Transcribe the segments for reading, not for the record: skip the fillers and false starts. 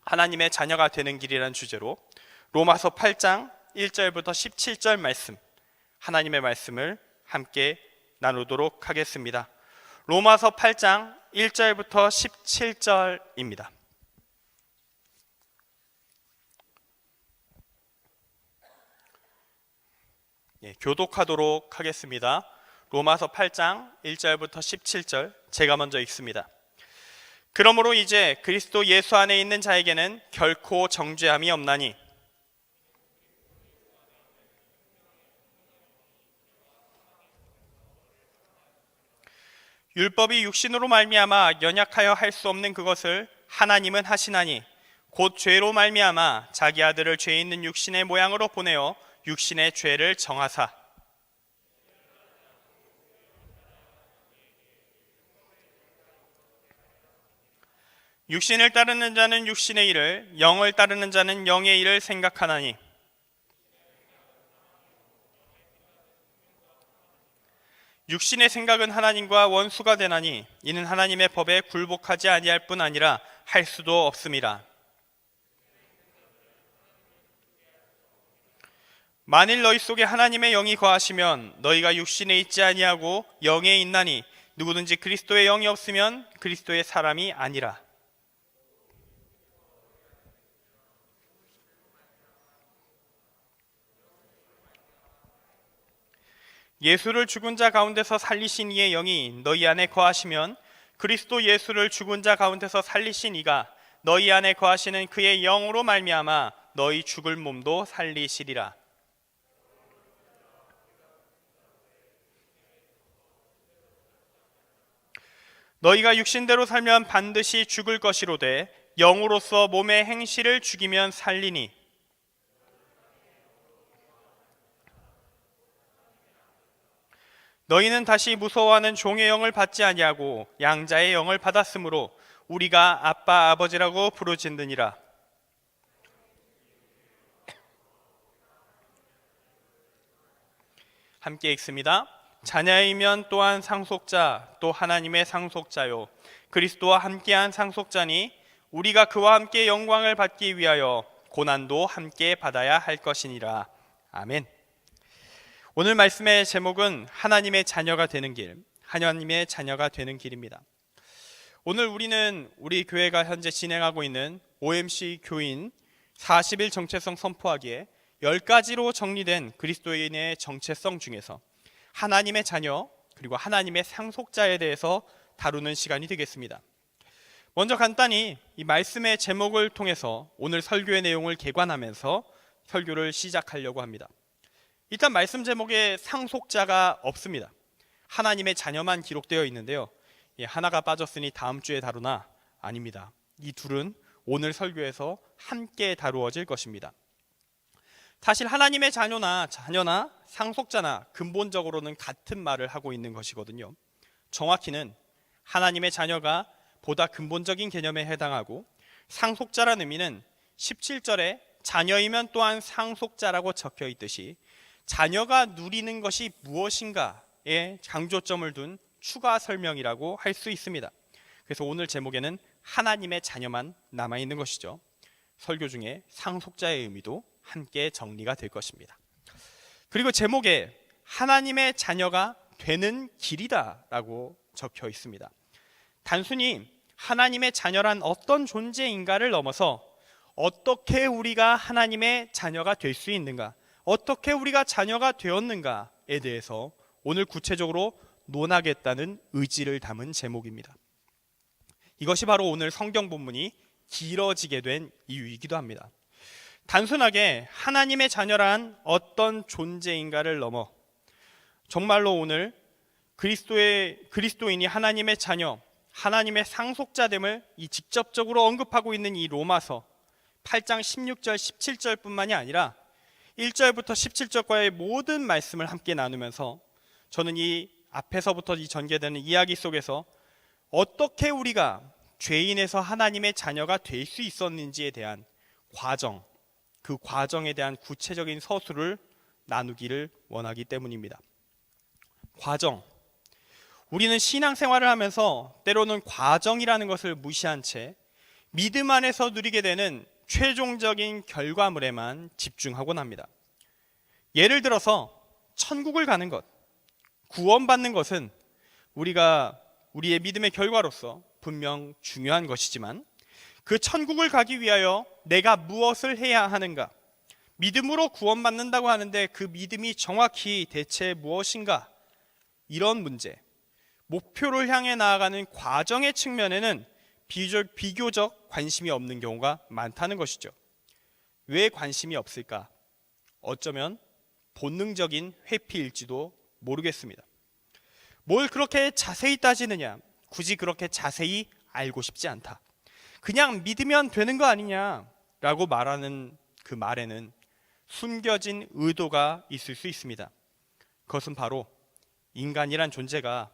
하나님의 자녀가 되는 길이라는 주제로 로마서 8장 1절부터 17절 말씀, 하나님의 말씀을 함께 나누도록 하겠습니다. 로마서 8장 1절부터 17절입니다. 교독하도록 하겠습니다. 로마서 8장 1절부터 17절 제가 먼저 읽습니다. 그러므로 이제 그리스도 예수 안에 있는 자에게는 결코 정죄함이 없나니 율법이 육신으로 말미암아 연약하여 할 수 없는 그것을 하나님은 하시나니 곧 죄로 말미암아 자기 아들을 죄 있는 육신의 모양으로 보내어 육신의 죄를 정하사 육신을 따르는 자는 육신의 일을, 영을 따르는 자는 영의 일을 생각하나니 육신의 생각은 하나님과 원수가 되나니 이는 하나님의 법에 굴복하지 아니할 뿐 아니라 할 수도 없음이라. 만일 너희 속에 하나님의 영이 거하시면 너희가 육신에 있지 아니하고 영에 있나니 누구든지 그리스도의 영이 없으면 그리스도의 사람이 아니라. 예수를 죽은 자 가운데서 살리신 이의 영이 너희 안에 거하시면 그리스도 예수를 죽은 자 가운데서 살리신 이가 너희 안에 거하시는 그의 영으로 말미암아 너희 죽을 몸도 살리시리라. 너희가 육신대로 살면 반드시 죽을 것이로되 영으로서 몸의 행실을 죽이면 살리니 너희는 다시 무서워하는 종의 영을 받지 아니하고 양자의 영을 받았으므로 우리가 아빠 아버지라고 부르짖느니라. 함께 읽습니다. 자녀이면 또한 상속자, 또 하나님의 상속자요 그리스도와 함께한 상속자니 우리가 그와 함께 영광을 받기 위하여 고난도 함께 받아야 할 것이니라. 아멘. 오늘 말씀의 제목은 하나님의 자녀가 되는 길, 하나님의 자녀가 되는 길입니다. 오늘 우리는 우리 교회가 현재 진행하고 있는 OMC 교인 40일 정체성 선포하기에 10가지로 정리된 그리스도인의 정체성 중에서 하나님의 자녀 그리고 하나님의 상속자에 대해서 다루는 시간이 되겠습니다. 먼저 간단히 이 말씀의 제목을 통해서 오늘 설교의 내용을 개관하면서 설교를 시작하려고 합니다. 일단 말씀 제목에 상속자가 없습니다. 하나님의 자녀만 기록되어 있는데요. 하나가 빠졌으니 다음 주에 다루나 아닙니다. 이 둘은 오늘 설교에서 함께 다루어질 것입니다. 사실 하나님의 자녀나 상속자나 근본적으로는 같은 말을 하고 있는 것이거든요. 정확히는 하나님의 자녀가 보다 근본적인 개념에 해당하고 상속자라는 의미는 17절에 자녀이면 또한 상속자라고 적혀 있듯이 자녀가 누리는 것이 무엇인가에 강조점을 둔 추가 설명이라고 할 수 있습니다. 그래서 오늘 제목에는 하나님의 자녀만 남아있는 것이죠. 설교 중에 상속자의 의미도 함께 정리가 될 것입니다. 그리고 제목에 하나님의 자녀가 되는 길이다 라고 적혀 있습니다. 단순히 하나님의 자녀란 어떤 존재인가를 넘어서 어떻게 우리가 하나님의 자녀가 될 수 있는가, 어떻게 우리가 자녀가 되었는가에 대해서 오늘 구체적으로 논하겠다는 의지를 담은 제목입니다. 이것이 바로 오늘 성경 본문이 길어지게 된 이유이기도 합니다. 단순하게 하나님의 자녀란 어떤 존재인가를 넘어 정말로 오늘 그리스도인이 하나님의 자녀, 하나님의 상속자됨을 직접적으로 언급하고 있는 이 로마서 8장 16절 17절뿐만이 아니라 1절부터 17절과의 모든 말씀을 함께 나누면서 저는 이 앞에서부터 전개되는 이야기 속에서 어떻게 우리가 죄인에서 하나님의 자녀가 될 수 있었는지에 대한 과정, 그 과정에 대한 구체적인 서술을 나누기를 원하기 때문입니다. 과정. 우리는 신앙생활을 하면서 때로는 과정이라는 것을 무시한 채 믿음 안에서 누리게 되는 최종적인 결과물에만 집중하곤 합니다. 예를 들어서 천국을 가는 것, 구원받는 것은 우리의 믿음의 결과로서 분명 중요한 것이지만 그 천국을 가기 위하여 내가 무엇을 해야 하는가? 믿음으로 구원받는다고 하는데 그 믿음이 정확히 대체 무엇인가? 이런 문제, 목표를 향해 나아가는 과정의 측면에는 비교적 관심이 없는 경우가 많다는 것이죠. 왜 관심이 없을까? 어쩌면 본능적인 회피일지도 모르겠습니다. 뭘 그렇게 자세히 따지느냐? 굳이 그렇게 자세히 알고 싶지 않다. 그냥 믿으면 되는 거 아니냐라고 말하는 그 말에는 숨겨진 의도가 있을 수 있습니다. 그것은 바로 인간이란 존재가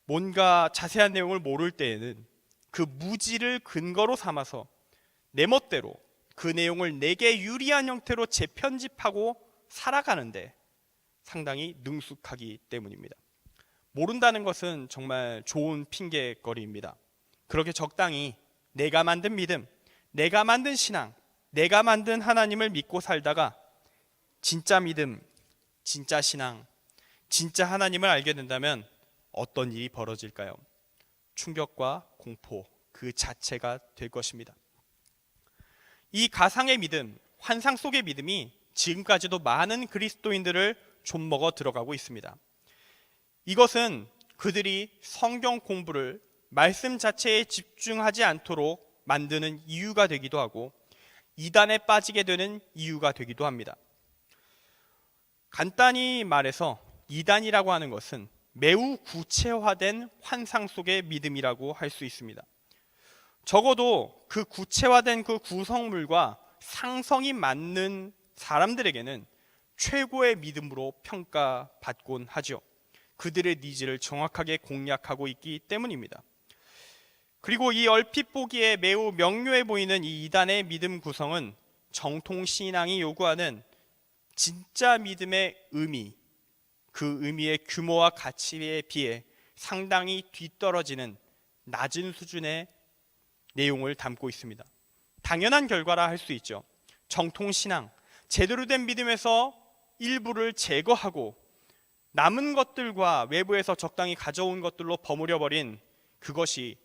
뭔가 자세한 내용을 모를 때에는 그 무지를 근거로 삼아서 내 멋대로 그 내용을 내게 유리한 형태로 재편집하고 살아가는데 상당히 능숙하기 때문입니다. 모른다는 것은 정말 좋은 핑계거리입니다. 그렇게 적당히 내가 만든 믿음, 내가 만든 신앙, 내가 만든 하나님을 믿고 살다가 진짜 믿음, 진짜 신앙, 진짜 하나님을 알게 된다면 어떤 일이 벌어질까요? 충격과 공포 그 자체가 될 것입니다. 이 가상의 믿음, 환상 속의 믿음이 지금까지도 많은 그리스도인들을 좀먹어 들어가고 있습니다. 이것은 그들이 성경 공부를 말씀 자체에 집중하지 않도록 만드는 이유가 되기도 하고 이단에 빠지게 되는 이유가 되기도 합니다. 간단히 말해서 이단이라고 하는 것은 매우 구체화된 환상 속의 믿음이라고 할 수 있습니다. 적어도 그 구체화된 그 구성물과 상성이 맞는 사람들에게는 최고의 믿음으로 평가받곤 하죠. 그들의 니즈를 정확하게 공략하고 있기 때문입니다. 그리고 이 얼핏 보기에 매우 명료해 보이는 이 이단의 믿음 구성은 정통신앙이 요구하는 진짜 믿음의 의미, 그 의미의 규모와 가치에 비해 상당히 뒤떨어지는 낮은 수준의 내용을 담고 있습니다. 당연한 결과라 할 수 있죠. 정통신앙, 제대로 된 믿음에서 일부를 제거하고 남은 것들과 외부에서 적당히 가져온 것들로 버무려 버린 그것이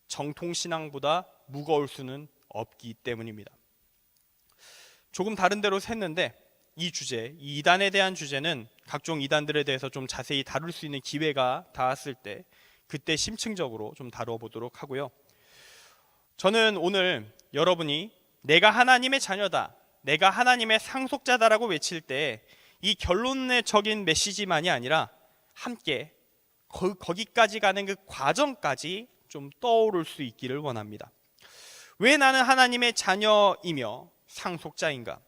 정통신앙보다 무거울 수는 없기 때문입니다. 조금 다른 데로 샜는데 이 주제, 이 이단에 대한 주제는 각종 이단들에 대해서 좀 자세히 다룰 수 있는 기회가 닿았을 때 그때 심층적으로 좀 다뤄보도록 하고요. 저는 오늘 여러분이 내가 하나님의 자녀다, 내가 하나님의 상속자다라고 외칠 때 이 결론적인 메시지만이 아니라 함께 거기까지 가는 그 과정까지 좀 떠오를 수 있기를 원합니다. 왜 나는 하나님의 자녀이며 상속자인가?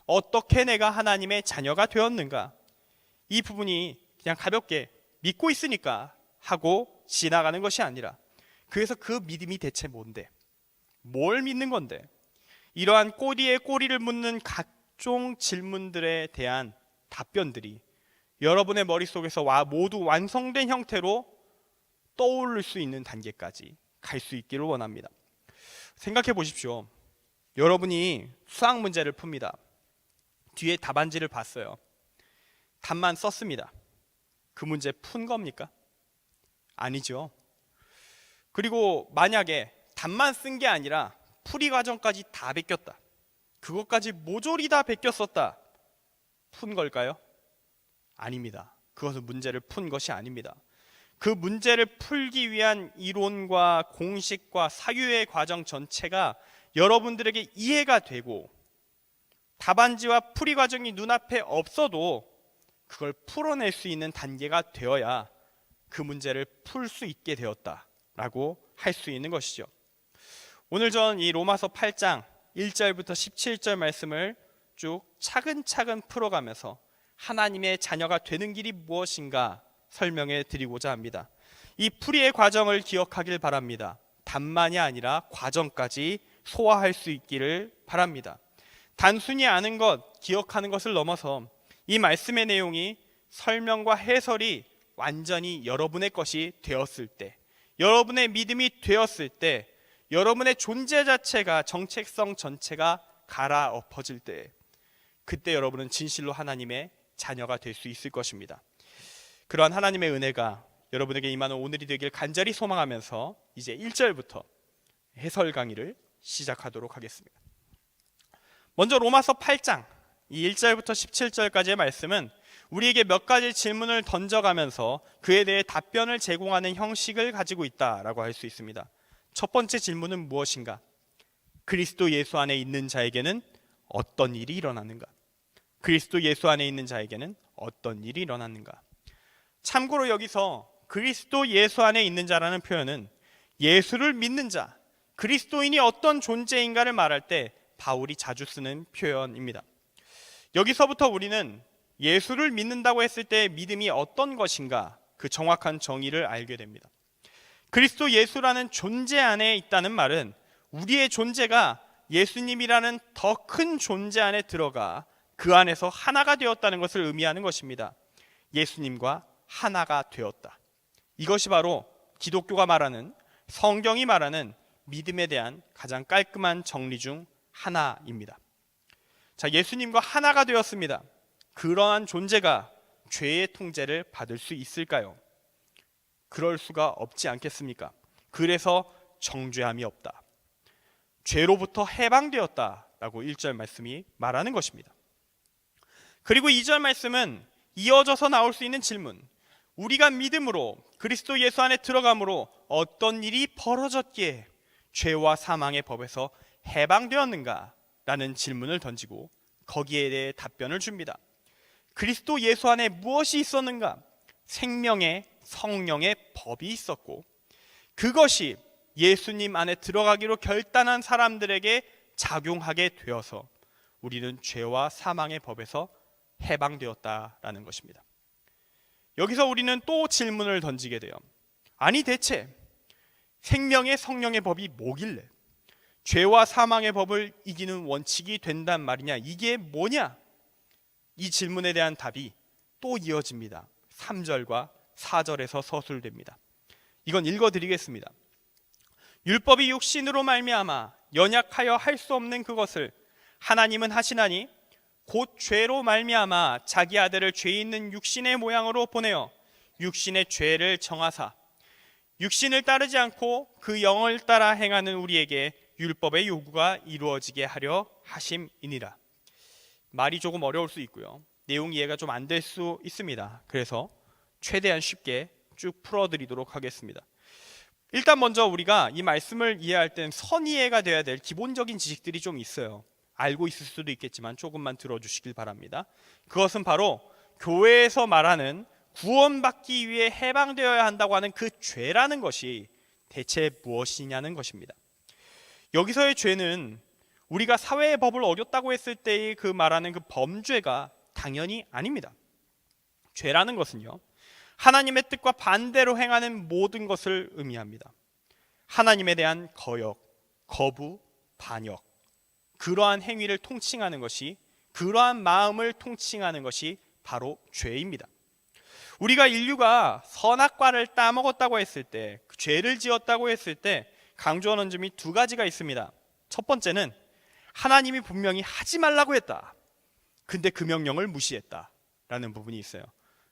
어떻게 내가 하나님의 자녀가 되었는가? 이 부분이 그냥 가볍게 믿고 있으니까 하고 지나가는 것이 아니라 그래서 그 믿음이 대체 뭔데? 뭘 믿는 건데? 이러한 꼬리에 꼬리를 묻는 각종 질문들에 대한 답변들이 여러분의 머릿속에서 모두 완성된 형태로 떠오를 수 있는 단계까지 갈 수 있기를 원합니다. 생각해 보십시오. 여러분이 수학 문제를 풉니다. 뒤에 답안지를 봤어요. 답만 썼습니다. 그 문제 푼 겁니까? 아니죠. 그리고 만약에 답만 쓴 게 아니라 풀이 과정까지 다 베꼈다. 그것까지 모조리 다 베꼈었다. 푼 걸까요? 아닙니다. 그것은 문제를 푼 것이 아닙니다. 그 문제를 풀기 위한 이론과 공식과 사유의 과정 전체가 여러분들에게 이해가 되고 답안지와 풀이 과정이 눈앞에 없어도 그걸 풀어낼 수 있는 단계가 되어야 그 문제를 풀 수 있게 되었다라고 할 수 있는 것이죠. 오늘 전 이 로마서 8장 1절부터 17절 말씀을 쭉 차근차근 풀어가면서 하나님의 자녀가 되는 길이 무엇인가 설명해 드리고자 합니다. 이 풀이의 과정을 기억하길 바랍니다. 답만이 아니라 과정까지 소화할 수 있기를 바랍니다. 단순히 아는 것, 기억하는 것을 넘어서 이 말씀의 내용이 설명과 해설이 완전히 여러분의 것이 되었을 때, 여러분의 믿음이 되었을 때 여러분의 존재 자체가, 정체성 전체가 갈아엎어질 때, 그때 여러분은 진실로 하나님의 자녀가 될 수 있을 것입니다. 그러한 하나님의 은혜가 여러분에게 임하는 오늘이 되길 간절히 소망하면서 이제 1절부터 해설 강의를 시작하도록 하겠습니다. 먼저 로마서 8장 이 1절부터 17절까지의 말씀은 우리에게 몇 가지 질문을 던져가면서 그에 대해 답변을 제공하는 형식을 가지고 있다라고 할 수 있습니다. 첫 번째 질문은 무엇인가? 그리스도 예수 안에 있는 자에게는 어떤 일이 일어나는가? 그리스도 예수 안에 있는 자에게는 어떤 일이 일어나는가? 참고로 여기서 그리스도 예수 안에 있는 자라는 표현은 예수를 믿는 자, 그리스도인이 어떤 존재인가를 말할 때 바울이 자주 쓰는 표현입니다. 여기서부터 우리는 예수를 믿는다고 했을 때 믿음이 어떤 것인가, 그 정확한 정의를 알게 됩니다. 그리스도 예수라는 존재 안에 있다는 말은 우리의 존재가 예수님이라는 더 큰 존재 안에 들어가 그 안에서 하나가 되었다는 것을 의미하는 것입니다. 예수님과 하나가 되었다. 이것이 바로 기독교가 말하는, 성경이 말하는 믿음에 대한 가장 깔끔한 정리 중 하나입니다. 자, 예수님과 하나가 되었습니다. 그러한 존재가 죄의 통제를 받을 수 있을까요? 그럴 수가 없지 않겠습니까? 그래서 정죄함이 없다, 죄로부터 해방되었다라고 1절 말씀이 말하는 것입니다. 그리고 2절 말씀은 이어져서 나올 수 있는 질문, 우리가 믿음으로 그리스도 예수 안에 들어감으로 어떤 일이 벌어졌기에 죄와 사망의 법에서 해방되었는가? 라는 질문을 던지고 거기에 대해 답변을 줍니다. 그리스도 예수 안에 무엇이 있었는가? 생명의 성령의 법이 있었고, 그것이 예수님 안에 들어가기로 결단한 사람들에게 작용하게 되어서 우리는 죄와 사망의 법에서 해방되었다라는 것입니다. 여기서 우리는 또 질문을 던지게 돼요. 아니 대체 생명의 성령의 법이 뭐길래 죄와 사망의 법을 이기는 원칙이 된단 말이냐? 이게 뭐냐? 이 질문에 대한 답이 또 이어집니다. 3절과 4절에서 서술됩니다. 이건 읽어드리겠습니다. 율법이 육신으로 말미암아 연약하여 할 수 없는 그것을 하나님은 하시나니 곧 죄로 말미암아 자기 아들을 죄 있는 육신의 모양으로 보내어 육신의 죄를 정하사 육신을 따르지 않고 그 영을 따라 행하는 우리에게 율법의 요구가 이루어지게 하려 하심이니라. 말이 조금 어려울 수 있고요, 내용 이해가 좀 안 될 수 있습니다. 그래서 최대한 쉽게 쭉 풀어드리도록 하겠습니다. 일단 먼저 우리가 이 말씀을 이해할 땐 선이해가 돼야 될 기본적인 지식들이 좀 있어요. 알고 있을 수도 있겠지만 조금만 들어주시길 바랍니다. 그것은 바로 교회에서 말하는 구원받기 위해 해방되어야 한다고 하는 그 죄라는 것이 대체 무엇이냐는 것입니다. 여기서의 죄는 우리가 사회의 법을 어겼다고 했을 때의 그 말하는 그 범죄가 당연히 아닙니다. 죄라는 것은요, 하나님의 뜻과 반대로 행하는 모든 것을 의미합니다. 하나님에 대한 거역, 거부, 반역, 그러한 행위를 통칭하는 것이, 그러한 마음을 통칭하는 것이 바로 죄입니다. 우리가 인류가 선악과를 따먹었다고 했을 때, 그 죄를 지었다고 했을 때 강조하는 점이 두 가지가 있습니다. 첫 번째는 하나님이 분명히 하지 말라고 했다, 근데 그 명령을 무시했다 라는 부분이 있어요.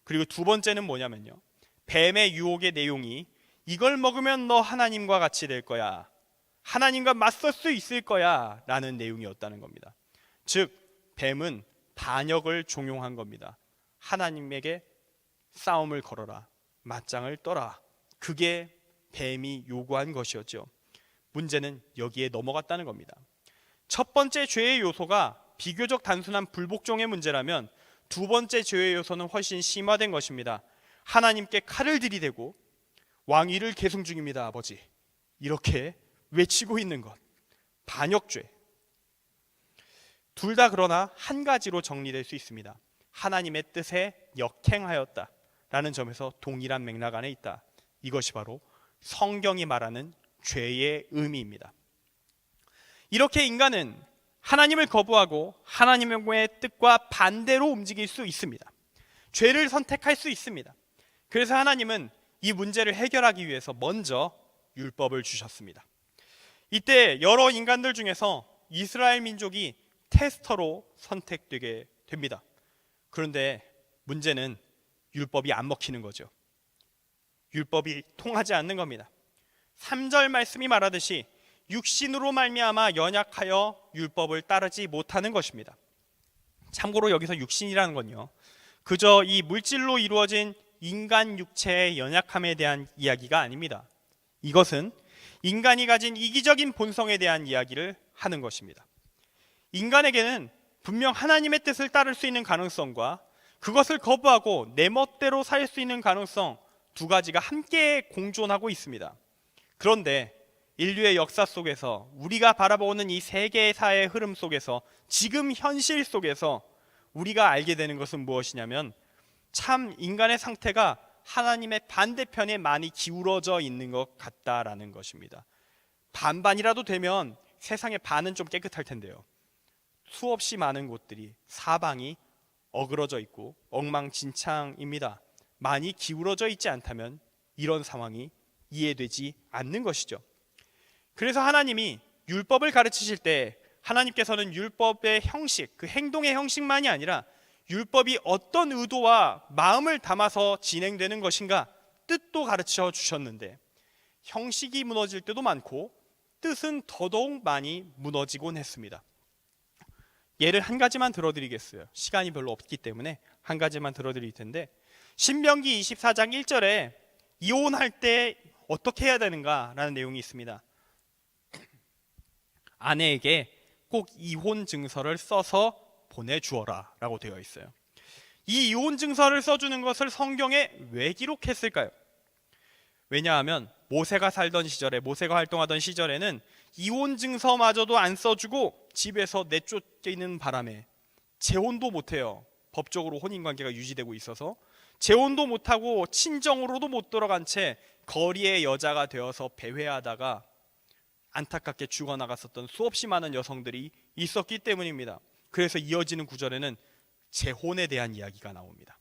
그리고 두 번째는 뭐냐면요, 뱀의 유혹의 내용이 이걸 먹으면 너 하나님과 같이 될 거야, 하나님과 맞설 수 있을 거야 라는 내용이었다는 겁니다. 즉 뱀은 반역을 종용한 겁니다. 하나님에게 싸움을 걸어라, 맞짱을 떠라, 그게 뱀이 요구한 것이었죠. 문제는 여기에 넘어갔다는 겁니다. 첫 번째 죄의 요소가 비교적 단순한 불복종의 문제라면 두 번째 죄의 요소는 훨씬 심화된 것입니다. 하나님께 칼을 들이대고 왕위를 계승 중입니다 아버지, 이렇게 외치고 있는 것, 반역죄. 둘 다 그러나 한 가지로 정리될 수 있습니다. 하나님의 뜻에 역행하였다라는 점에서 동일한 맥락 안에 있다. 이것이 바로 성경이 말하는 죄의 의미입니다. 이렇게 인간은 하나님을 거부하고 하나님의 뜻과 반대로 움직일 수 있습니다. 죄를 선택할 수 있습니다. 그래서 하나님은 이 문제를 해결하기 위해서 먼저 율법을 주셨습니다. 이때 여러 인간들 중에서 이스라엘 민족이 테스터로 선택되게 됩니다. 그런데 문제는 율법이 안 먹히는 거죠. 율법이 통하지 않는 겁니다. 3절 말씀이 말하듯이 육신으로 말미암아 연약하여 율법을 따르지 못하는 것입니다. 참고로 여기서 육신이라는 건요, 그저 이 물질로 이루어진 인간 육체의 연약함에 대한 이야기가 아닙니다. 이것은 인간이 가진 이기적인 본성에 대한 이야기를 하는 것입니다. 인간에게는 분명 하나님의 뜻을 따를 수 있는 가능성과 그것을 거부하고 내 멋대로 살 수 있는 가능성, 두 가지가 함께 공존하고 있습니다. 그런데 인류의 역사 속에서 우리가 바라보는 이 세계사의 흐름 속에서, 지금 현실 속에서 우리가 알게 되는 것은 무엇이냐면, 참 인간의 상태가 하나님의 반대편에 많이 기울어져 있는 것 같다라는 것입니다. 반반이라도 되면 세상의 반은 좀 깨끗할 텐데요, 수없이 많은 곳들이 사방이 어그러져 있고 엉망진창입니다. 많이 기울어져 있지 않다면 이런 상황이 이해되지 않는 것이죠. 그래서 하나님이 율법을 가르치실 때 하나님께서는 율법의 형식, 그 행동의 형식만이 아니라 율법이 어떤 의도와 마음을 담아서 진행되는 것인가, 뜻도 가르쳐 주셨는데, 형식이 무너질 때도 많고 뜻은 더더욱 많이 무너지곤 했습니다. 예를 한 가지만 들어드리겠어요. 시간이 별로 없기 때문에 한 가지만 들어드릴 텐데, 신명기 24장 1절에 이혼할 때 어떻게 해야 되는가라는 내용이 있습니다. 아내에게 꼭 이혼 증서를 써서 보내주어라 라고 되어 있어요. 이 이혼 증서를 써주는 것을 성경에 왜 기록했을까요? 왜냐하면 모세가 살던 시절에, 모세가 활동하던 시절에는 이혼 증서마저도 안 써주고 집에서 내쫓기는 바람에 재혼도 못해요. 법적으로 혼인관계가 유지되고 있어서 재혼도 못하고 친정으로도 못 들어간 채 거리의 여자가 되어서 배회하다가 안타깝게 죽어나갔었던 수없이 많은 여성들이 있었기 때문입니다. 그래서 이어지는 구절에는 재혼에 대한 이야기가 나옵니다.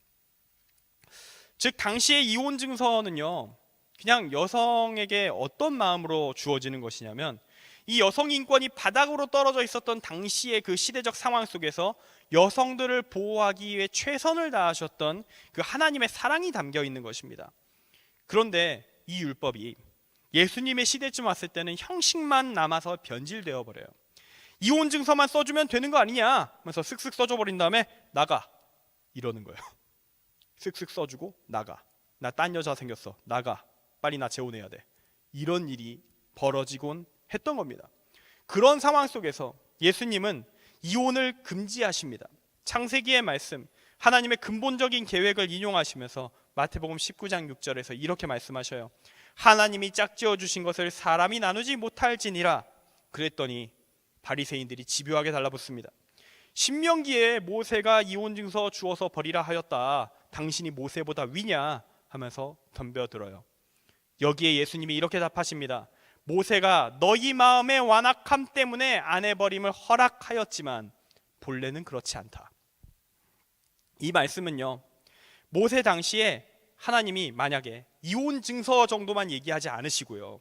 즉 당시의 이혼 증서는요, 그냥 여성에게 어떤 마음으로 주어지는 것이냐면, 이 여성 인권이 바닥으로 떨어져 있었던 당시의 그 시대적 상황 속에서 여성들을 보호하기 위해 최선을 다하셨던 그 하나님의 사랑이 담겨 있는 것입니다. 그런데 이 율법이 예수님의 시대쯤 왔을 때는 형식만 남아서 변질되어 버려요. 이혼 증서만 써주면 되는 거 아니냐 하면서 쓱쓱 써줘 버린 다음에 나가 이러는 거예요. 쓱쓱 써주고 나가, 나 딴 여자 생겼어, 나가, 빨리 나 재혼해야 돼, 이런 일이 벌어지곤 했던 겁니다. 그런 상황 속에서 예수님은 이혼을 금지하십니다. 창세기의 말씀, 하나님의 근본적인 계획을 인용하시면서 마태복음 19장 6절에서 이렇게 말씀하셔요. 하나님이 짝지어 주신 것을 사람이 나누지 못할지니라. 그랬더니 바리새인들이 집요하게 달라붙습니다. 신명기에 모세가 이혼 증서 주어서 버리라 하였다, 당신이 모세보다 위냐 하면서 덤벼들어요. 여기에 예수님이 이렇게 답하십니다. 모세가 너희 마음의 완악함 때문에 아내 버림을 허락하였지만 본래는 그렇지 않다. 이 말씀은요, 모세 당시에 하나님이 만약에 이혼 증서 정도만 얘기하지 않으시고요,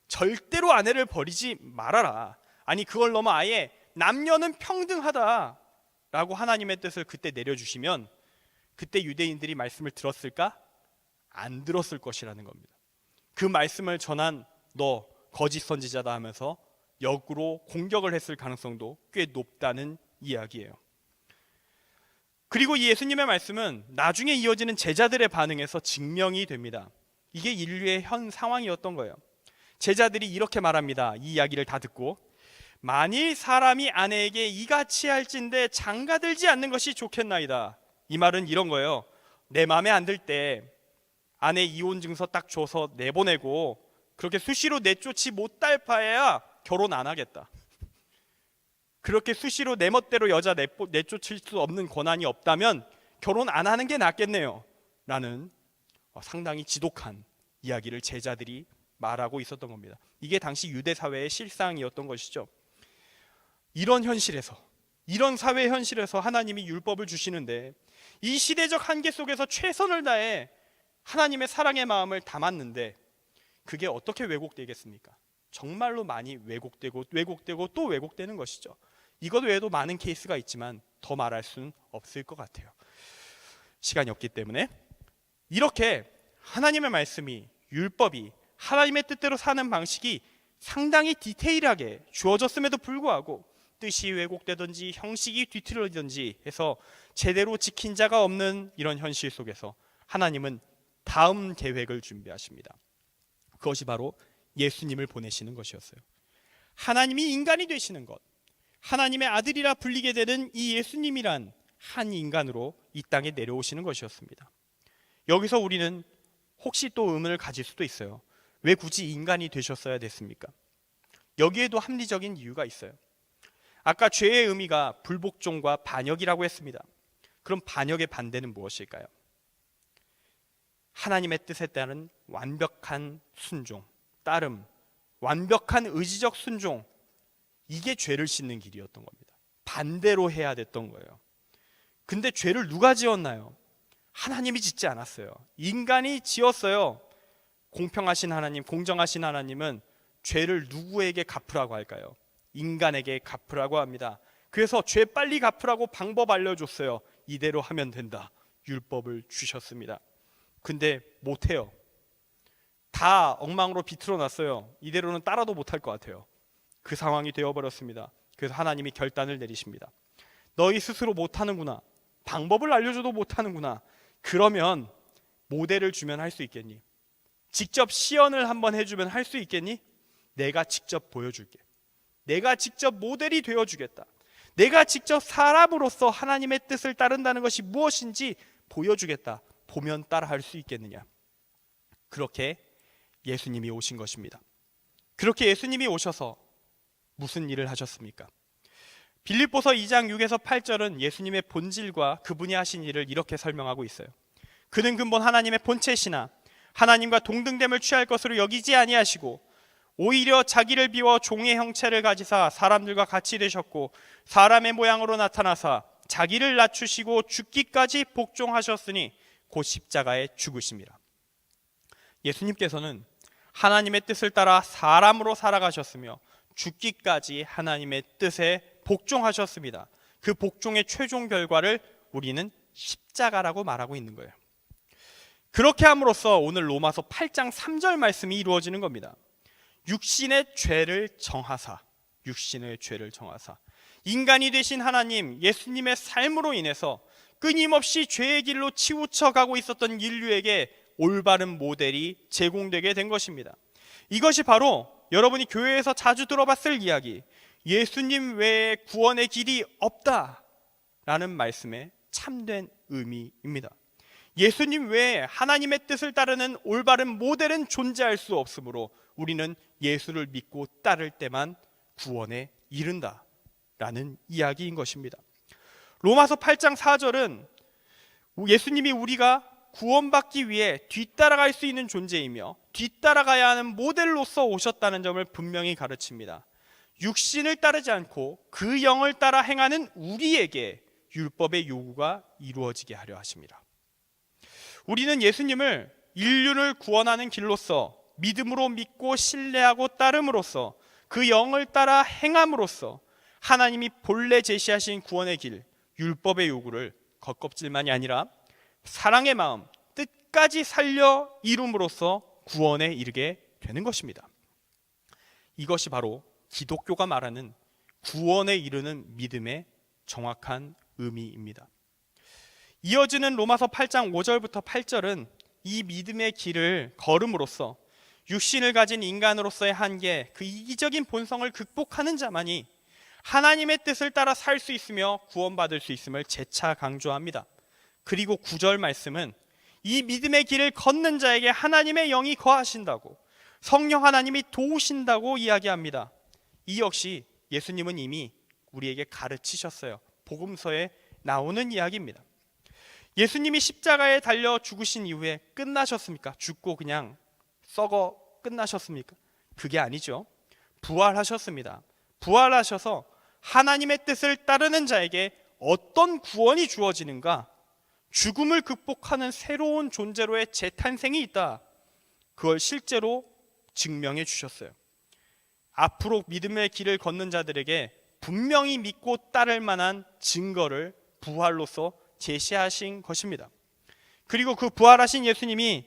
절대로 아내를 버리지 말아라, 아니 그걸 넘어 아예 남녀는 평등하다라고 하나님의 뜻을 그때 내려주시면 그때 유대인들이 말씀을 들었을까? 안 들었을 것이라는 겁니다. 그 말씀을 전한 너 거짓 선지자다 하면서 역으로 공격을 했을 가능성도 꽤 높다는 이야기예요. 그리고 이 예수님의 말씀은 나중에 이어지는 제자들의 반응에서 증명이 됩니다. 이게 인류의 현 상황이었던 거예요. 제자들이 이렇게 말합니다. 이 이야기를 다 듣고, 만일 사람이 아내에게 이같이 할진대 장가들지 않는 것이 좋겠나이다. 이 말은 이런 거예요. 내 마음에 안 들 때 아내 이혼 증서 딱 줘서 내보내고 그렇게 수시로 내쫓지 못할 바에야 결혼 안 하겠다. 그렇게 수시로 내 멋대로 여자 내쫓을 수 없는 권한이 없다면 결혼 안 하는 게 낫겠네요 라는 상당히 지독한 이야기를 제자들이 말하고 있었던 겁니다. 이게 당시 유대 사회의 실상이었던 것이죠. 이런 현실에서, 이런 사회 현실에서 하나님이 율법을 주시는데, 이 시대적 한계 속에서 최선을 다해 하나님의 사랑의 마음을 담았는데 그게 어떻게 왜곡되겠습니까? 정말로 많이 왜곡되고 또 왜곡되는 것이죠. 이것 외에도 많은 케이스가 있지만 더 말할 수는 없을 것 같아요. 시간이 없기 때문에 이렇게 하나님의 말씀이, 율법이, 하나님의 뜻대로 사는 방식이 상당히 디테일하게 주어졌음에도 불구하고 뜻이 왜곡되든지 형식이 뒤틀어지든지 해서 제대로 지킨 자가 없는 이런 현실 속에서 하나님은 다음 계획을 준비하십니다. 그것이 바로 예수님을 보내시는 것이었어요. 하나님이 인간이 되시는 것, 하나님의 아들이라 불리게 되는 이 예수님이란 한 인간으로 이 땅에 내려오시는 것이었습니다. 여기서 우리는 혹시 또 의문을 가질 수도 있어요. 왜 굳이 인간이 되셨어야 됐습니까? 여기에도 합리적인 이유가 있어요. 아까 죄의 의미가 불복종과 반역이라고 했습니다. 그럼 반역의 반대는 무엇일까요? 하나님의 뜻에 따른 완벽한 순종, 따름, 완벽한 의지적 순종, 이게 죄를 씻는 길이었던 겁니다. 반대로 해야 됐던 거예요. 근데 죄를 누가 지었나요? 하나님이 짓지 않았어요. 인간이 지었어요. 공평하신 하나님, 공정하신 하나님은 죄를 누구에게 갚으라고 할까요? 인간에게 갚으라고 합니다. 그래서 죄 빨리 갚으라고 방법 알려줬어요. 이대로 하면 된다. 율법을 주셨습니다. 근데 못해요. 다 엉망으로 비틀어 놨어요. 이대로는 따라도 못할 것 같아요. 그 상황이 되어버렸습니다. 그래서 하나님이 결단을 내리십니다. 너희 스스로 못하는구나. 방법을 알려줘도 못하는구나. 그러면 모델을 주면 할 수 있겠니? 직접 시연을 한번 해주면 할 수 있겠니? 내가 직접 보여줄게. 내가 직접 모델이 되어주겠다. 내가 직접 사람으로서 하나님의 뜻을 따른다는 것이 무엇인지 보여주겠다. 보면 따라 할 수 있겠느냐? 그렇게 예수님이 오신 것입니다. 그렇게 예수님이 오셔서 무슨 일을 하셨습니까? 빌립보서 2장 6에서 8절은 예수님의 본질과 그분이 하신 일을 이렇게 설명하고 있어요. 그는 근본 하나님의 본체시나 하나님과 동등됨을 취할 것으로 여기지 아니하시고 오히려 자기를 비워 종의 형체를 가지사 사람들과 같이 되셨고 사람의 모양으로 나타나사 자기를 낮추시고 죽기까지 복종하셨으니 곧 십자가에 죽으심이라. 예수님께서는 하나님의 뜻을 따라 사람으로 살아가셨으며 죽기까지 하나님의 뜻에 복종하셨습니다. 그 복종의 최종 결과를 우리는 십자가라고 말하고 있는 거예요. 그렇게 함으로써 오늘 로마서 8장 3절 말씀이 이루어지는 겁니다. 육신의 죄를 정하사 인간이 되신 하나님 예수님의 삶으로 인해서 끊임없이 죄의 길로 치우쳐 가고 있었던 인류에게 올바른 모델이 제공되게 된 것입니다. 이것이 바로 여러분이 교회에서 자주 들어봤을 이야기, 예수님 외에 구원의 길이 없다라는 말씀의 참된 의미입니다. 예수님 외에 하나님의 뜻을 따르는 올바른 모델은 존재할 수 없으므로 우리는 예수를 믿고 따를 때만 구원에 이른다라는 이야기인 것입니다. 로마서 8장 4절은 예수님이 우리가 구원받기 위해 뒤따라갈 수 있는 존재이며 뒤따라가야 하는 모델로서 오셨다는 점을 분명히 가르칩니다. 육신을 따르지 않고 그 영을 따라 행하는 우리에게 율법의 요구가 이루어지게 하려 하십니다. 우리는 예수님을 인류를 구원하는 길로서 믿음으로 믿고 신뢰하고 따름으로써 그 영을 따라 행함으로써 하나님이 본래 제시하신 구원의 길, 율법의 요구를 겉껍질만이 아니라 사랑의 마음, 뜻까지 살려 이룸으로써 구원에 이르게 되는 것입니다. 이것이 바로 기독교가 말하는 구원에 이르는 믿음의 정확한 의미입니다. 이어지는 로마서 8장 5절부터 8절은 이 믿음의 길을 걸음으로써 육신을 가진 인간으로서의 한계, 그 이기적인 본성을 극복하는 자만이 하나님의 뜻을 따라 살 수 있으며 구원받을 수 있음을 재차 강조합니다. 그리고 9절 말씀은 이 믿음의 길을 걷는 자에게 하나님의 영이 거하신다고, 성령 하나님이 도우신다고 이야기합니다. 이 역시 예수님은 이미 우리에게 가르치셨어요. 복음서에 나오는 이야기입니다. 예수님이 십자가에 달려 죽으신 이후에 끝나셨습니까? 죽고 그냥 썩어 끝나셨습니까? 그게 아니죠. 부활하셨습니다. 부활하셔서 하나님의 뜻을 따르는 자에게 어떤 구원이 주어지는가? 죽음을 극복하는 새로운 존재로의 재탄생이 있다. 그걸 실제로 증명해 주셨어요. 앞으로 믿음의 길을 걷는 자들에게 분명히 믿고 따를 만한 증거를 부활로서 제시하신 것입니다. 그리고 그 부활하신 예수님이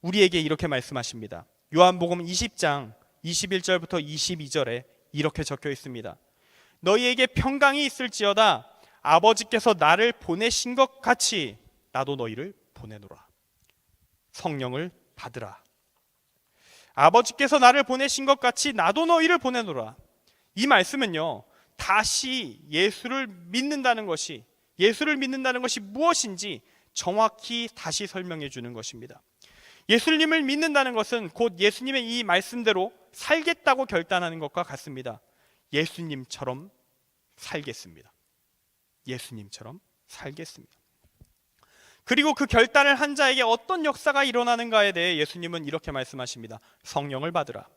우리에게 이렇게 말씀하십니다. 요한복음 20장 21절부터 22절에 이렇게 적혀 있습니다. 너희에게 평강이 있을지어다. 아버지께서 나를 보내신 것 같이 나도 너희를 보내노라. 성령을 받으라. 아버지께서 나를 보내신 것 같이 나도 너희를 보내노라. 이 말씀은요, 다시 예수를 믿는다는 것이 무엇인지 정확히 다시 설명해 주는 것입니다. 예수님을 믿는다는 것은 곧 예수님의 이 말씀대로 살겠다고 결단하는 것과 같습니다. 예수님처럼 살겠습니다. 예수님처럼 살겠습니다. 그리고 그 결단을 한 자에게 어떤 역사가 일어나는가에 대해 예수님은 이렇게 말씀하십니다. 성령을 받으라.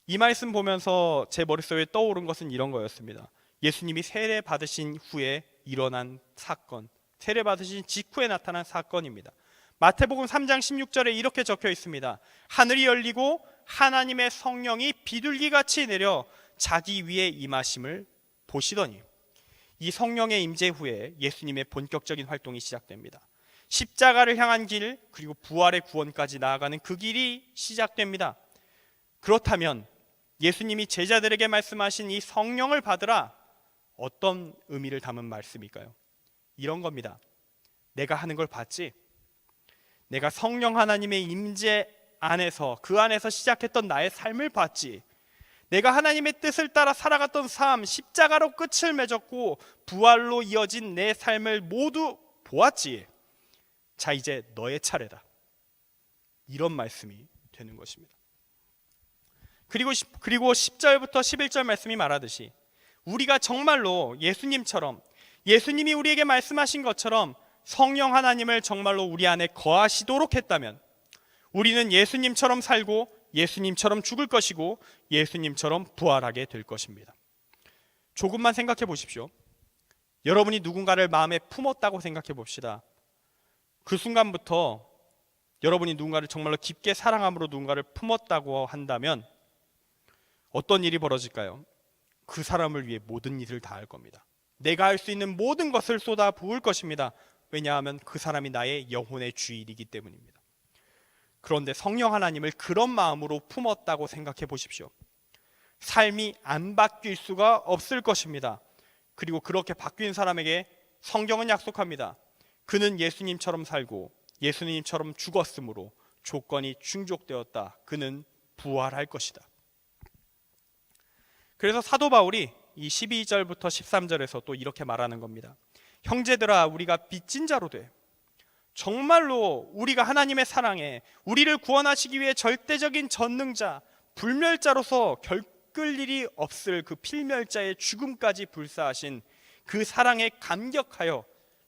이 말씀 보면서 제 머릿속에 떠오른 것은 이런 거였습니다. 예수님이 세례 받으신 후에 일어난 사건, 세례 받으신 직후에 나타난 사건입니다. 마태복음 3장 16절에 이렇게 적혀 있습니다. 하늘이 열리고 하나님의 성령이 비둘기같이 내려 자기 위에 임하심을 보시더니, 이 성령의 임재 후에 예수님의 본격적인 활동이 시작됩니다. 십자가를 향한 길, 그리고 부활의 구원까지 나아가는 그 길이 시작됩니다. 그렇다면 예수님이 제자들에게 말씀하신 이 성령을 받으라, 어떤 의미를 담은 말씀일까요? 이런 겁니다. 내가 하는 걸 봤지? 내가 성령 하나님의 임재 안에서, 그 안에서 시작했던 나의 삶을 봤지? 내가 하나님의 뜻을 따라 살아갔던 삶, 십자가로 끝을 맺었고 부활로 이어진 내 삶을 모두 보았지? 자, 이제 너의 차례다. 이런 말씀이 되는 것입니다. 그리고 10절부터 11절 말씀이 말하듯이 우리가 정말로 예수님이 우리에게 말씀하신 것처럼 성령 하나님을 정말로 우리 안에 거하시도록 했다면 우리는 예수님처럼 살고 예수님처럼 죽을 것이고 예수님처럼 부활하게 될 것입니다. 조금만 생각해 보십시오. 여러분이 누군가를 마음에 품었다고 생각해 봅시다. 그 순간부터 여러분이 누군가를 정말로 깊게 사랑함으로 누군가를 품었다고 한다면 어떤 일이 벌어질까요? 그 사람을 위해 모든 일을 다 할 겁니다. 내가 할 수 있는 모든 것을 쏟아 부을 것입니다. 왜냐하면 그 사람이 나의 영혼의 주인이기 때문입니다. 그런데 성령 하나님을 그런 마음으로 품었다고 생각해 보십시오. 삶이 안 바뀔 수가 없을 것입니다. 그리고 그렇게 바뀐 사람에게 성경은 약속합니다. 그는 예수님처럼 살고 예수님처럼 죽었으므로 조건이 충족되었다. 그는 부활할 것이다. 그래서 사도 바울이 이 12절부터 13절에서 또 이렇게 말하는 겁니다. 형제들아, 우리가 빚진 자로 돼 정말로 우리가 하나님의 사랑에 우리를 구원하시기 위해 절대적인 전능자, 불멸자로서 겪을 일이 없을 그 필멸자의 죽음까지 불사하신 그 사랑에 감격하여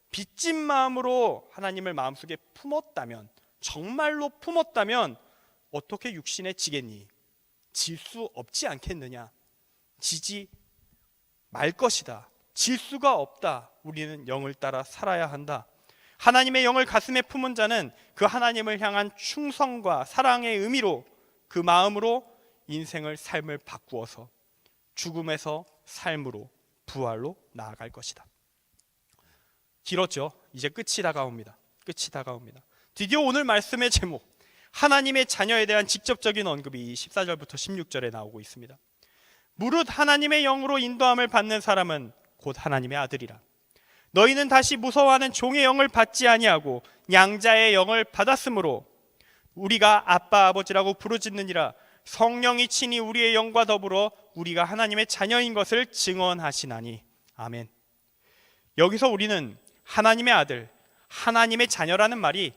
빚진 마음으로 하나님을 마음속에 품었다면, 정말로 품었다면 어떻게 육신에 지겠니? 질 수 없지 않겠느냐? 지지 말 것이다. 질 수가 없다. 우리는 영을 따라 살아야 한다. 하나님의 영을 가슴에 품은 자는 그 하나님을 향한 충성과 사랑의 의미로, 그 마음으로 인생을, 삶을 바꾸어서 죽음에서 삶으로, 부활로 나아갈 것이다. 길었죠. 이제 끝이 다가옵니다. 드디어 오늘 말씀의 제목, 하나님의 자녀에 대한 직접적인 언급이 14절부터 16절에 나오고 있습니다. 무릇 하나님의 영으로 인도함을 받는 사람은 곧 하나님의 아들이라. 너희는 다시 무서워하는 종의 영을 받지 아니하고 양자의 영을 받았으므로 우리가 아빠 아버지라고 부르짖느니라. 성령이 친히 우리의 영과 더불어 우리가 하나님의 자녀인 것을 증언하시나니. 아멘. 여기서 우리는 하나님의 아들, 하나님의 자녀라는 말이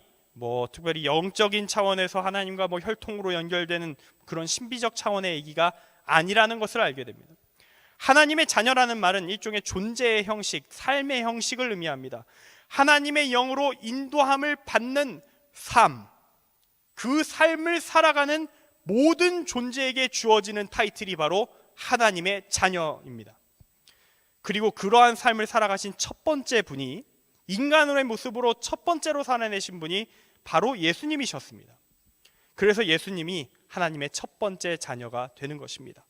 특별히 영적인 차원에서 하나님과 혈통으로 연결되는 그런 신비적 차원의 얘기가 아니라는 것을 알게 됩니다. 하나님의 자녀라는 말은 일종의 존재의 형식, 삶의 형식을 의미합니다. 하나님의 영으로 인도함을 받는 삶, 그 삶을 살아가는 모든 존재에게 주어지는 타이틀이 바로 하나님의 자녀입니다. 그리고 그러한 삶을 살아가신 첫 번째 분이, 인간의 모습으로 첫 번째로 살아내신 분이 바로 예수님이셨습니다. 그래서 예수님이 하나님의 첫 번째 자녀가 되는 것입니다.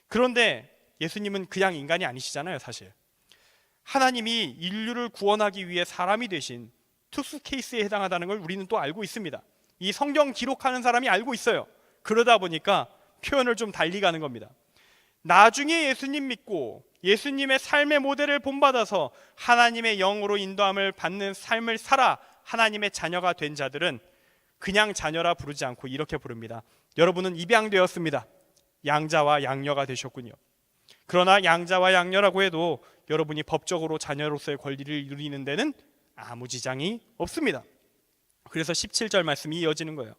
그런데 예수님은 그냥 인간이 아니시잖아요. 사실 하나님이 인류를 구원하기 위해 사람이 되신 특수 케이스에 해당하다는 걸 우리는 또 알고 있습니다. 이 성경 기록하는 사람이 알고 있어요. 그러다 보니까 표현을 좀 달리 가는 겁니다. 나중에 예수님 믿고 예수님의 삶의 모델을 본받아서 하나님의 영으로 인도함을 받는 삶을 살아 하나님의 자녀가 된 자들은 그냥 자녀라 부르지 않고 이렇게 부릅니다. 여러분은 입양되었습니다. 양자와 양녀가 되셨군요. 그러나 양자와 양녀라고 해도 여러분이 법적으로 자녀로서의 권리를 누리는 데는 아무 지장이 없습니다. 그래서 17절 말씀이 이어지는 거예요.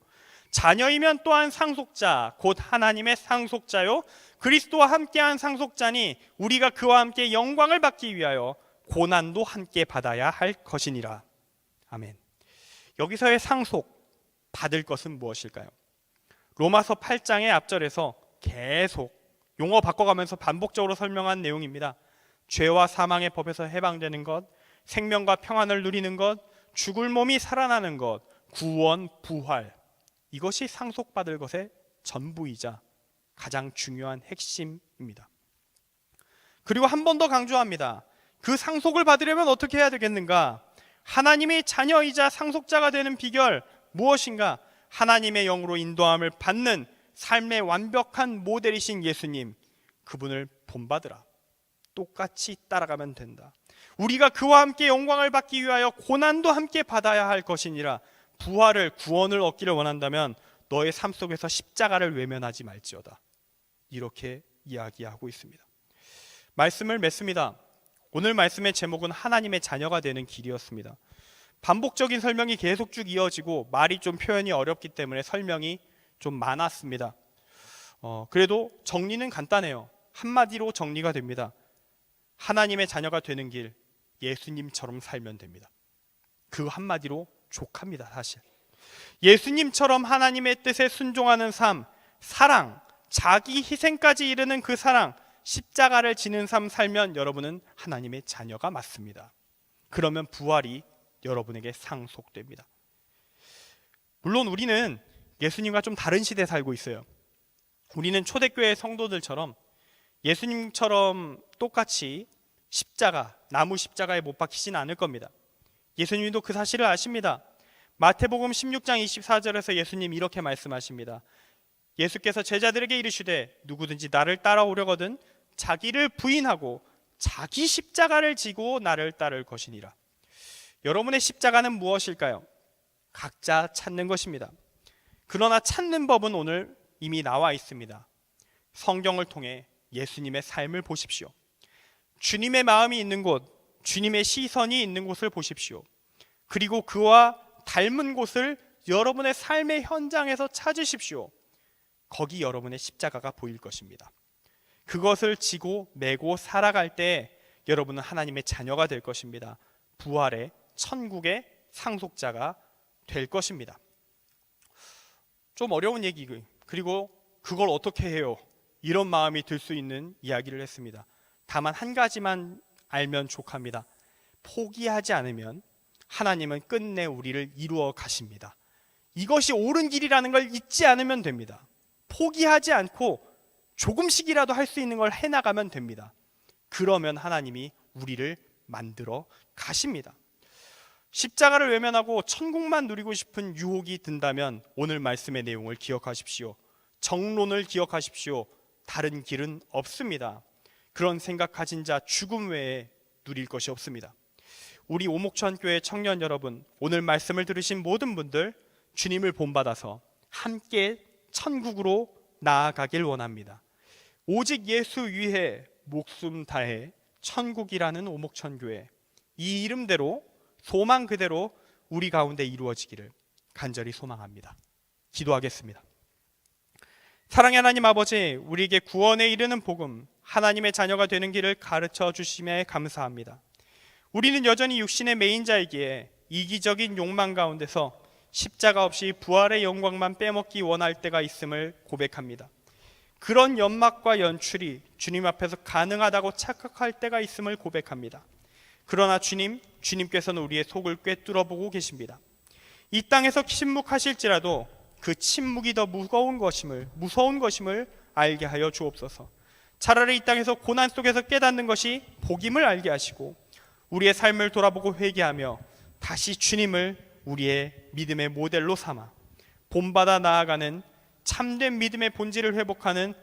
자녀이면 또한 상속자 곧 하나님의 상속자요 그리스도와 함께한 상속자니 우리가 그와 함께 영광을 받기 위하여 고난도 함께 받아야 할 것이니라. 아멘. 여기서의 상속 받을 것은 무엇일까요? 로마서 8장의 앞절에서 계속 용어 바꿔가면서 반복적으로 설명한 내용입니다. 죄와 사망의 법에서 해방되는 것, 생명과 평안을 누리는 것, 죽을 몸이 살아나는 것, 구원, 부활, 이것이 상속받을 것의 전부이자 가장 중요한 핵심입니다. 그리고 한 번 더 강조합니다. 그 상속을 받으려면 어떻게 해야 되겠는가? 하나님의 자녀이자 상속자가 되는 비결 무엇인가? 하나님의 영으로 인도함을 받는 삶의 완벽한 모델이신 예수님, 그분을 본받으라. 똑같이 따라가면 된다. 우리가 그와 함께 영광을 받기 위하여 고난도 함께 받아야 할 것이니라. 부활을, 구원을 얻기를 원한다면 너의 삶 속에서 십자가를 외면하지 말지어다. 이렇게 이야기하고 있습니다. 말씀을 맺습니다. 오늘 말씀의 제목은 하나님의 자녀가 되는 길이었습니다. 반복적인 설명이 계속 쭉 이어지고 말이 좀 표현이 어렵기 때문에 설명이 좀 많았습니다. 그래도 정리는 간단해요. 한마디로 정리가 됩니다. 하나님의 자녀가 되는 길, 예수님처럼 살면 됩니다. 그 한마디로 족합니다. 사실 예수님처럼 하나님의 뜻에 순종하는 삶, 사랑, 자기 희생까지 이르는 그 사랑, 십자가를 지는 삶 살면 여러분은 하나님의 자녀가 맞습니다. 그러면 부활이 여러분에게 상속됩니다. 물론 우리는 예수님과 좀 다른 시대에 살고 있어요. 우리는 초대교회 성도들처럼 예수님처럼 똑같이 십자가, 나무 십자가에 못 박히진 않을 겁니다. 예수님도 그 사실을 아십니다. 마태복음 16장 24절에서 예수님 이렇게 말씀하십니다. 예수께서 제자들에게 이르시되 누구든지 나를 따라오려거든 자기를 부인하고 자기 십자가를 지고 나를 따를 것이니라. 여러분의 십자가는 무엇일까요? 각자 찾는 것입니다. 그러나 찾는 법은 오늘 이미 나와 있습니다. 성경을 통해 예수님의 삶을 보십시오. 주님의 마음이 있는 곳, 주님의 시선이 있는 곳을 보십시오. 그리고 그와 닮은 곳을 여러분의 삶의 현장에서 찾으십시오. 거기 여러분의 십자가가 보일 것입니다. 그것을 지고 메고 살아갈 때 여러분은 하나님의 자녀가 될 것입니다. 부활의 천국의 상속자가 될 것입니다. 좀 어려운 얘기, 그리고 그걸 어떻게 해요? 이런 마음이 들 수 있는 이야기를 했습니다. 다만 한 가지만 알면 족합니다. 포기하지 않으면 하나님은 끝내 우리를 이루어 가십니다. 이것이 옳은 길이라는 걸 잊지 않으면 됩니다. 포기하지 않고 조금씩이라도 할 수 있는 걸 해나가면 됩니다. 그러면 하나님이 우리를 만들어 가십니다. 십자가를 외면하고 천국만 누리고 싶은 유혹이 든다면 오늘 말씀의 내용을 기억하십시오. 정론을 기억하십시오. 다른 길은 없습니다. 그런 생각 가진 자 죽음 외에 누릴 것이 없습니다. 우리 오목천교회 청년 여러분, 오늘 말씀을 들으신 모든 분들 주님을 본받아서 함께 천국으로 나아가길 원합니다. 오직 예수 위해 목숨 다해 천국이라는 오목천교회, 이 이름대로 소망 그대로 우리 가운데 이루어지기를 간절히 소망합니다. 기도하겠습니다. 사랑의 하나님 아버지, 우리에게 구원에 이르는 복음, 하나님의 자녀가 되는 길을 가르쳐 주심에 감사합니다. 우리는 여전히 육신의 매인자이기에 이기적인 욕망 가운데서 십자가 없이 부활의 영광만 빼먹기 원할 때가 있음을 고백합니다. 그런 연막과 연출이 주님 앞에서 가능하다고 착각할 때가 있음을 고백합니다. 그러나 주님께서는 우리의 속을 꿰뚫어 보고 계십니다. 이 땅에서 침묵하실지라도 그 침묵이 더 무서운 것임을 알게 하여 주옵소서. 차라리 이 땅에서 고난 속에서 깨닫는 것이 복임을 알게 하시고 우리의 삶을 돌아보고 회개하며 다시 주님을 우리의 믿음의 모델로 삼아 본받아 나아가는 참된 믿음의 본질을 회복하는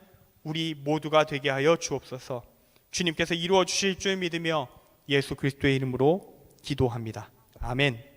우리 모두가 되게 하여 주옵소서. 주님께서 이루어 주실 줄 믿으며 예수 그리스도의 이름으로 기도합니다. 아멘.